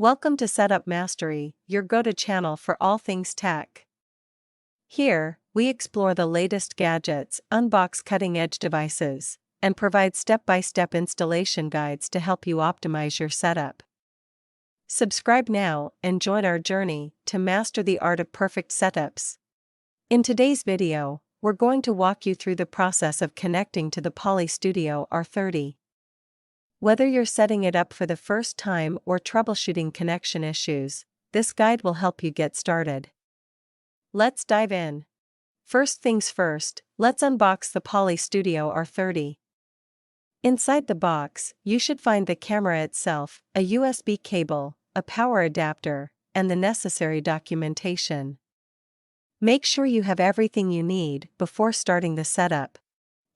Welcome to Setup Mastery, your go-to channel for all things tech. Here, we explore the latest gadgets, unbox cutting-edge devices, and provide step-by-step installation guides to help you optimize your setup. Subscribe now and join our journey to master the art of perfect setups. In today's video, we're going to walk you through the process of connecting to the Poly Studio R30. Whether you're setting it up for the first time or troubleshooting connection issues, this guide will help you get started. Let's dive in. First things first, let's unbox the Poly Studio R30. Inside the box, you should find the camera itself, a USB cable, a power adapter, and the necessary documentation. Make sure you have everything you need before starting the setup.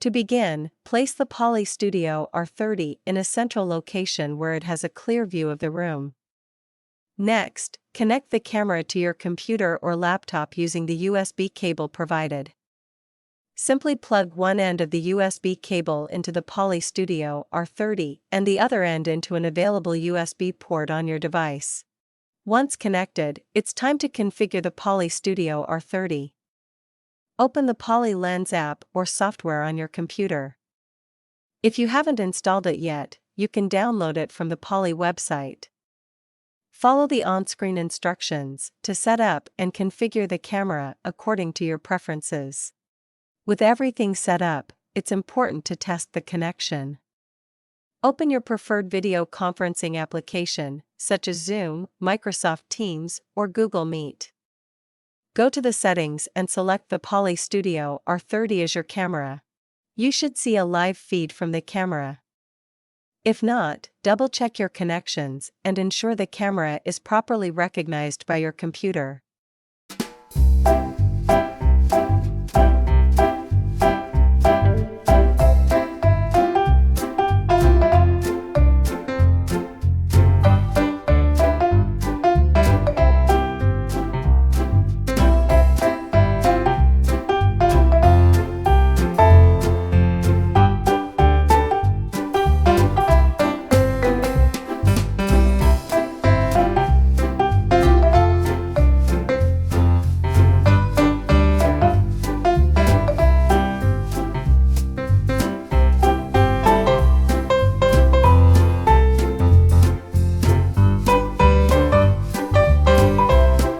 To begin, place the Poly Studio R30 in a central location where it has a clear view of the room. Next, connect the camera to your computer or laptop using the USB cable provided. Simply plug one end of the USB cable into the Poly Studio R30 and the other end into an available USB port on your device. Once connected, it's time to configure the Poly Studio R30. Open the Poly Lens app or software on your computer. If you haven't installed it yet, you can download it from the Poly website. Follow the on-screen instructions to set up and configure the camera according to your preferences. With everything set up, it's important to test the connection. Open your preferred video conferencing application, such as Zoom, Microsoft Teams, or Google Meet. Go to the settings and select the Poly Studio R30 as your camera. You should see a live feed from the camera. If not, double-check your connections and ensure the camera is properly recognized by your computer.